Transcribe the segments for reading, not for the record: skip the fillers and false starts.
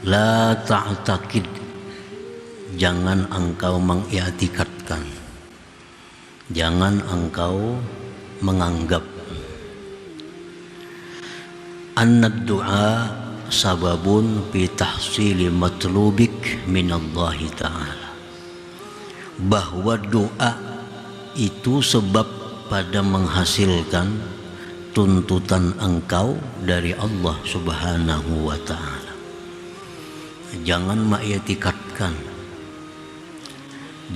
La ta'taqid, jangan engkau mengiktikadkan, jangan engkau menganggap anna du'a sababun fi tahsili matlubik minallahi ta'ala, bahwa doa itu sebab pada menghasilkan tuntutan engkau dari Allah Subhanahu wa ta'ala. Jangan mengiktikadkan,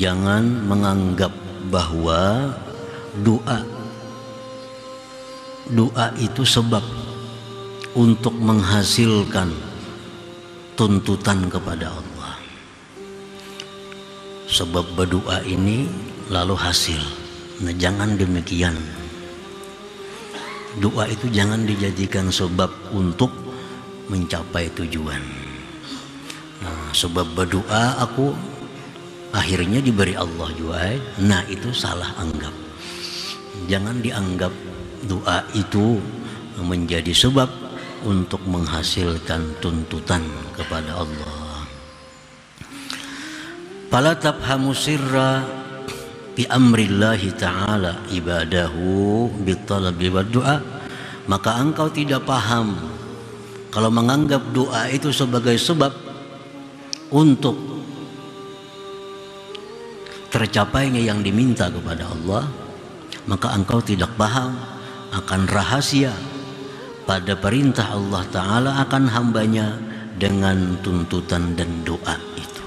jangan menganggap bahwa doa itu sebab untuk menghasilkan tuntutan kepada Allah. Sebab berdoa ini lalu hasil. Nah, jangan demikian. Doa itu jangan dijadikan sebab untuk mencapai tujuan. Nah, sebab berdoa aku akhirnya diberi Allah juga. Nah, itu salah anggap. Jangan dianggap doa itu menjadi sebab untuk menghasilkan tuntutan kepada Allah. Fala tafhamu sirra bi amrillahi ta'ala ibadahu bitalabi wa du'a, maka engkau tidak paham kalau menganggap doa itu sebagai sebab untuk tercapainya yang diminta kepada Allah, maka engkau tidak paham akan rahasia pada perintah Allah Ta'ala akan hambanya dengan tuntutan dan doa itu.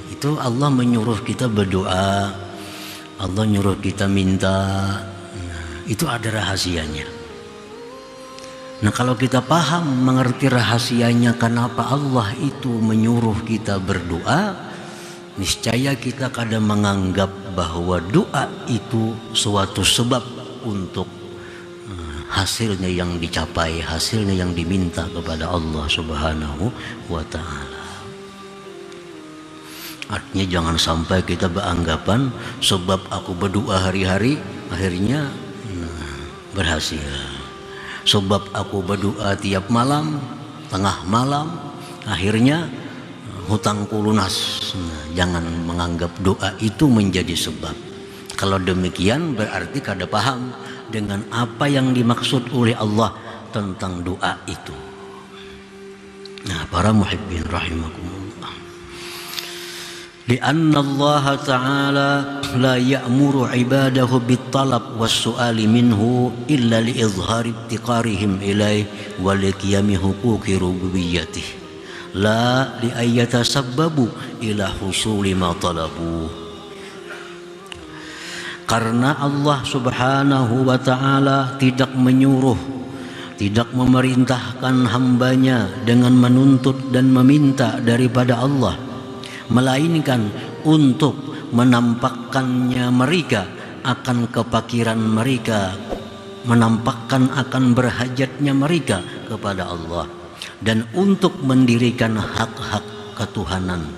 Itu Allah menyuruh kita berdoa, Allah nyuruh kita minta. Itu ada rahasianya. Nah, kalau kita paham, mengerti rahasianya kenapa Allah itu menyuruh kita berdoa, niscaya kita kadang menganggap bahwa doa itu suatu sebab untuk hasilnya yang dicapai, hasilnya yang diminta kepada Allah Subhanahu wa ta'ala. Artinya jangan sampai kita beranggapan sebab aku berdoa hari-hari akhirnya berhasil. Sebab aku berdoa tiap malam, tengah malam, akhirnya hutangku lunas. Jangan menganggap doa itu menjadi sebab. Kalau demikian berarti kada paham dengan apa yang dimaksud oleh Allah tentang doa itu. Nah, para muhibbin rahimakumullah. Lianna Allah Ta'ala la ya'muru ibadahu bittalab was-su'ali minhu illa li'izhari ibtiqarihim ilaih wa liqiyami huquqi rububiyyatih la li'ayyatasabbabu ila husuli ma talabu. Karena Allah Subhanahu wa ta'ala tidak menyuruh, tidak memerintahkan hambanya dengan menuntut dan meminta daripada Allah, melainkan untuk menampakkannya mereka akan kepakiran mereka, menampakkan akan berhajatnya mereka kepada Allah, dan untuk mendirikan hak-hak ketuhanan,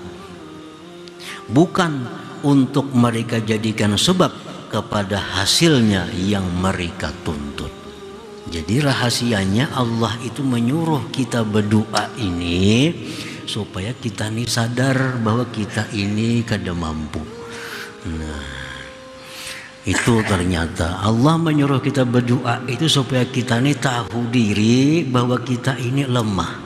bukan untuk mereka jadikan sebab kepada hasilnya yang mereka tuntut. Jadi rahasianya Allah itu menyuruh kita berdoa ini supaya kita ini sadar bahwa kita ini kada mampu. Nah, itu ternyata Allah menyuruh kita berdoa itu supaya kita ini tahu diri bahwa kita ini lemah.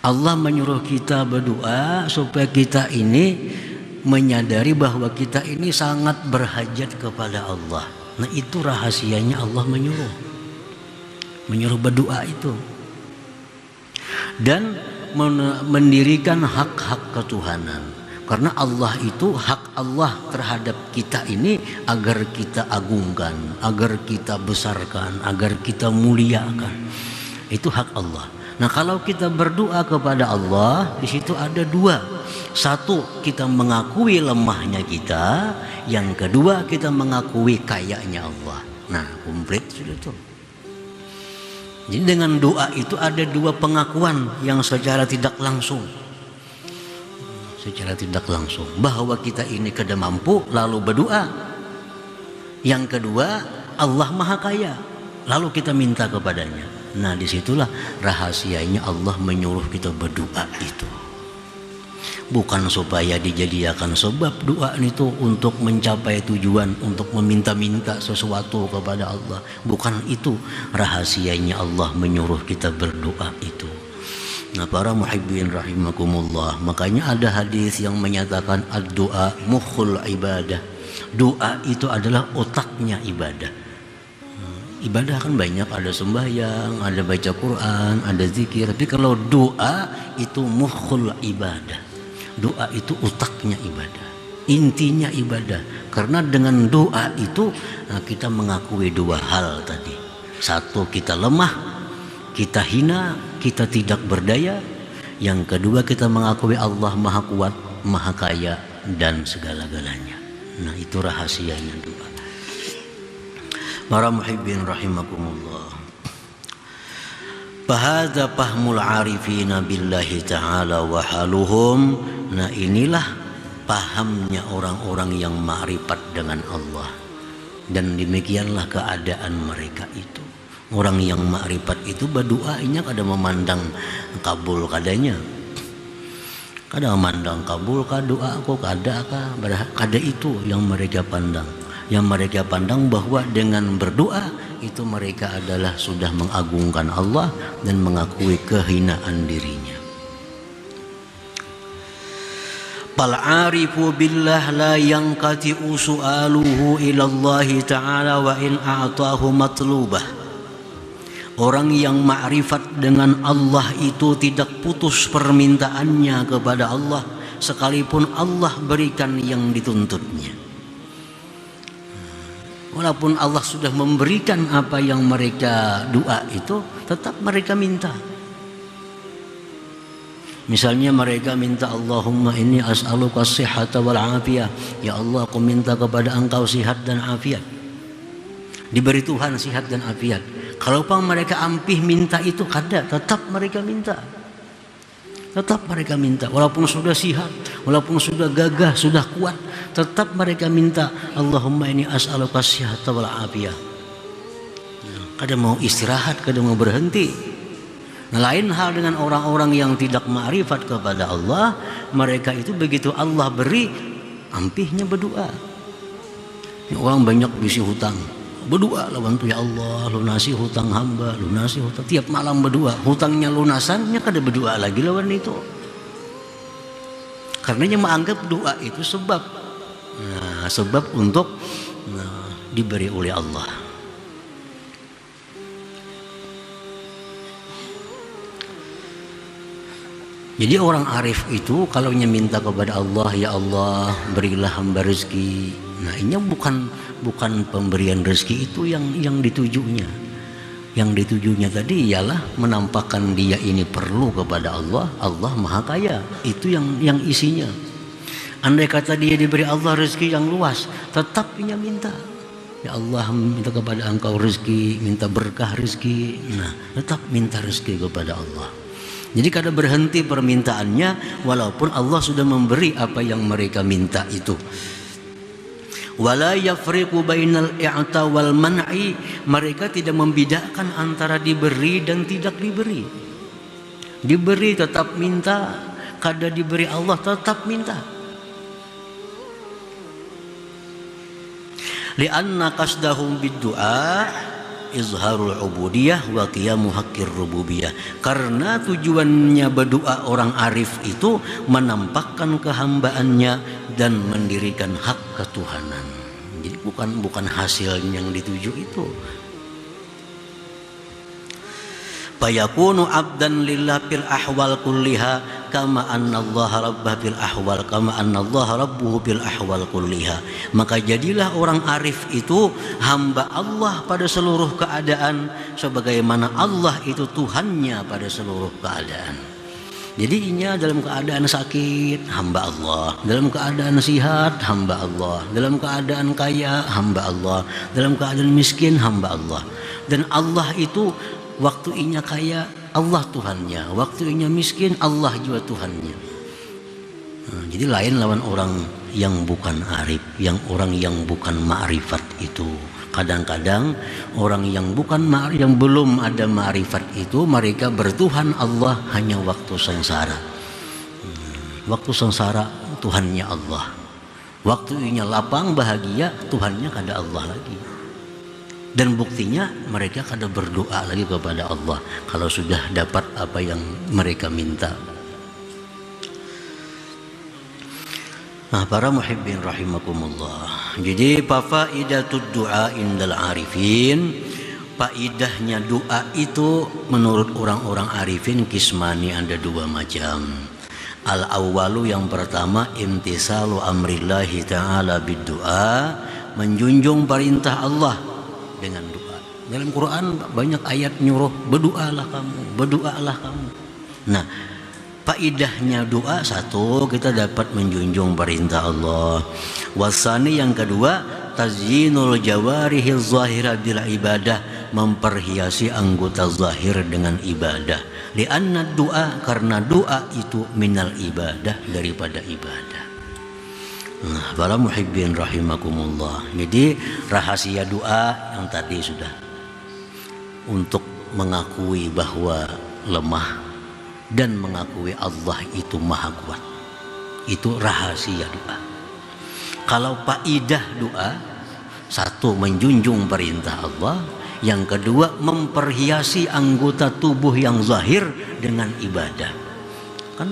Allah menyuruh kita berdoa supaya kita ini menyadari bahwa kita ini sangat berhajat kepada Allah. Nah, itu rahasianya Allah menyuruh berdoa itu. Dan mendirikan hak-hak ketuhanan. Karena Allah itu, hak Allah terhadap kita ini agar kita agungkan, agar kita besarkan, agar kita muliakan. Itu hak Allah. Nah, kalau kita berdoa kepada Allah, di situ ada dua. Satu, kita mengakui lemahnya kita. Yang kedua, kita mengakui kayanya Allah. Nah, komplit sudah itu. Jadi dengan doa itu ada dua pengakuan yang secara tidak langsung. secara tidak langsung bahwa kita ini kada mampu lalu berdoa. Yang kedua, Allah Maha Kaya lalu kita minta kepadanya. Nah, disitulah rahasianya Allah menyuruh kita berdoa itu. Bukan supaya dijadikan sebab doa itu untuk mencapai tujuan, untuk meminta-minta sesuatu kepada Allah. Bukan itu rahasianya Allah menyuruh kita berdoa itu. Nah, para muhibbin rahimakumullah, makanya ada hadis yang menyatakan ad-doa mukhul ibadah. Doa itu adalah otaknya ibadah. Ibadah kan banyak, ada sembahyang, ada baca Quran, ada zikir. Tapi kalau doa itu mukhul ibadah. Doa itu otaknya ibadah, intinya ibadah. Karena dengan doa itu kita mengakui dua hal tadi. Satu, kita lemah, kita hina, kita tidak berdaya. Yang kedua, kita mengakui Allah Maha Kuat, Maha Kaya dan segala-galanya. Nah, itu rahasianya doa. Para muhibbin rahimakumullah. Fahadha fahmul arifina billahi ta'ala wa haluhum. Nah, inilah pahamnya orang-orang yang ma'rifat dengan Allah. Dan demikianlah keadaan mereka itu. Orang yang ma'rifat itu berdoanya kada memandang kabul kadanya. Kada memandang kabul ka doa aku kada ka. Kada itu yang mereka pandang. Yang mereka pandang bahwa dengan berdoa itu mereka adalah sudah mengagungkan Allah dan mengakui kehinaan dirinya. Fal arifu billah la yanqati'u su'aluhu ila Allah ta'ala wa in a'tahu matlubah. Orang yang ma'rifat dengan Allah itu tidak putus permintaannya kepada Allah sekalipun Allah berikan yang dituntutnya. Walaupun Allah sudah memberikan apa yang mereka doa itu, tetap mereka minta. Misalnya mereka minta, Allahumma inni as'aluka as-sihhata wal afiyah. Ya Allah, aku minta kepada Engkau sihat dan afiat. Diberi Tuhan sihat dan afiat. Kalau mereka ampih minta itu kada, tetap mereka minta. Tetap mereka minta, walaupun sudah sihat, walaupun sudah gagah, sudah kuat, tetap mereka minta, Allahumma inni as'aluka as-sihhata wal afiyah. Kada mau istirahat, kada mau berhenti. Nah, lain hal dengan orang-orang yang tidak ma'rifat kepada Allah. Mereka itu begitu Allah beri, ampihnya berdoa. Orang banyak bisi hutang, berdoa lawan tu, ya Allah lunasi hutang hamba, lunasi hutang. Tiap malam berdoa, hutangnya lunasannya kada berdoa lagi lawan itu. Karenanya menganggap doa itu sebab, sebab untuk diberi oleh Allah. Jadi orang arif itu kalau minta kepada Allah, ya Allah berilah hamba rezeki. Nah, ini bukan pemberian rezeki itu yang ditujunya. Yang ditujunya tadi ialah menampakkan dia ini perlu kepada Allah. Allah Maha Kaya. Itu yang isinya. Andai kata dia diberi Allah rezeki yang luas, tetap dia minta. Ya Allah, minta kepada Engkau rezeki, minta berkah rezeki. Nah, tetap minta rezeki kepada Allah. Jadi kada berhenti permintaannya walaupun Allah sudah memberi apa yang mereka minta itu. Wala yafriqu bainal i'ta wal man'i. Mereka tidak membedakan antara diberi dan tidak diberi. Diberi tetap minta, kada diberi Allah tetap minta. Li'anna qasdahum bid-du'a izharul ubudiyah wa qiyamu haqqir rububiyah. Karena tujuannya berdoa orang arif itu menampakkan kehambaannya dan mendirikan hak ketuhanan. Jadi bukan hasil yang dituju itu. Fayakunu abdan lillah fil ahwal kulliha kama annallaha rabbah fil ahwal kama annallaha rabbuhu fil ahwal kulliha. Maka jadilah orang arif itu hamba Allah pada seluruh keadaan sebagaimana Allah itu Tuhannya pada seluruh keadaan. Jadi dalam keadaan sakit hamba Allah, dalam keadaan sehat hamba Allah, dalam keadaan kaya hamba Allah, dalam keadaan miskin hamba Allah. Dan Allah itu waktu inya kaya Allah Tuhannya, waktu inya miskin Allah juga Tuhannya. Jadi lain lawan orang yang bukan arif, orang yang bukan ma'rifat itu. Kadang-kadang orang yang yang belum ada ma'rifat itu, mereka bertuhan Allah hanya waktu sengsara. Waktu sengsara Tuhannya Allah. Waktu inya lapang bahagia, Tuhannya kada Allah lagi. Dan buktinya mereka kada berdoa lagi kepada Allah kalau sudah dapat apa yang mereka minta. Nah, para muhibbin rahimakumullah. Jadi faidatud du'a indal arifin, faidahnya doa itu menurut orang-orang arifin kismani, ada dua macam. Al awwalu, yang pertama, imtisalu amrillahi ta'ala bid-du'a, menjunjung perintah Allah dengan doa. Dalam Quran banyak ayat nyuruh berdoalah kamu. Nah, faidahnya doa satu, kita dapat menjunjung perintah Allah. Wasani, yang kedua, tazyinul jawarihil zahira bil ibadah, memperhiasi anggota zahir dengan ibadah. Lianna doa, karena doa itu minal ibadah, daripada ibadah. Nah, para muhibbin rahimakumullah. Jadi rahasia doa yang tadi sudah, untuk mengakui bahwa lemah dan mengakui Allah itu maha kuat. Itu rahasia doa. Kalau faidah doa, satu, menjunjung perintah Allah. Yang kedua, memperhiasi anggota tubuh yang zahir dengan ibadah. Kan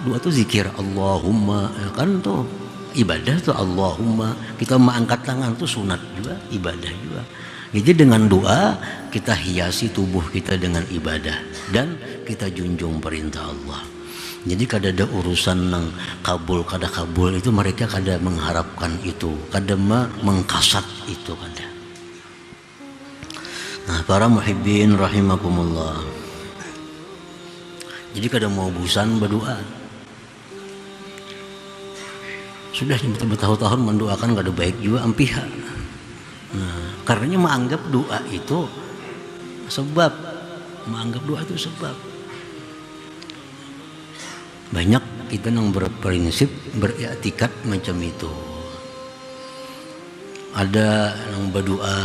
doa itu zikir Allahumma, kan tuh ibadah tuh Allahumma. Kita mengangkat tangan tuh sunat juga, ibadah juga. Jadi dengan doa kita hiasi tubuh kita dengan ibadah dan kita junjung perintah Allah. Jadi kada ada urusan nang kabul kada kabul itu, mereka kada mengharapkan itu, kada mengkasat itu kada. Nah, para muhibbin rahimakumullah. Jadi kada mau bosan berdoa. Sudah bertahun-tahun mendoakan kada baik juga ampiha. Nah, karenanya menganggap doa itu sebab, banyak kita yang berprinsip beriktikad macam itu. Ada yang berdoa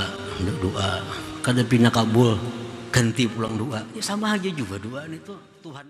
kada pina kabul, ganti pulang doa. Ya sama aja juga doa itu Tuhan.